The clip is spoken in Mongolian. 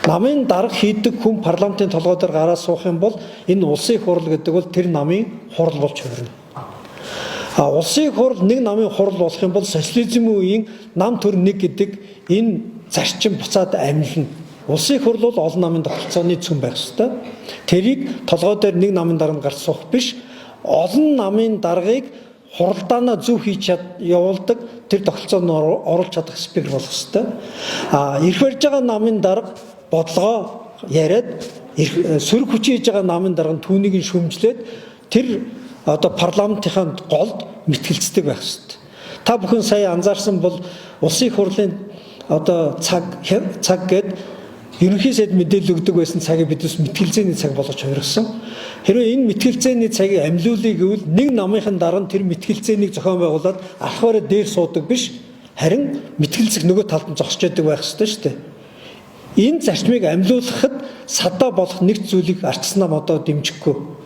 намын дарга хийдэг хүн парламентын толгой дээр гараа суух юм бол энэ улсын их хурл гэдэг бол тэр намын хурл болж хувирна. Улсын их хурл нэг намын хурл болох юм бол социализм үеийн нам төр нэг гэдэг энэ зарчим буцаад амилна. Улсын их хурл бол олон намын тогтолцооны цөм байх ёстой. Тэрийг толгой дээр нэг намын дарга гарч суух биш, олон намын даргаыг хуралдаанаа зөв хийж явуулдаг тэр тогтолцоонд оруулж чадах спикер болох ёстой. Ирэх барьж байгаа намын дарга бодлогоо яриад сөрөг хүчин хийж байгаа намын дарга түүнийг нь шүмжлээд тэр парламентын голд мэтгэлцдэг байх ёстой. Та бүхэн сая анзаарсан бол улсын их хурлын цаг гээд ерөнхий сайд мэдээлэл өгдөг байсан цагийг бидээс мэтгэлзээний цаг болгож хувирсан. Хэрвээ энэ мэтгэлзээний цагийг амлиулъя гэвэл нэг намынхан дараа тэр мэтгэлзээнийг зохион байгуулад алхаваараа дээр суудаг биш, харин мэтгэлцэх нөгөө талд нь зогсож байдаг байх ёстой шүү дээ. Энэ зарчмыг амлиулахад садаа болох нэг зүйлийг арчсан нам одоо дэмжихгүй.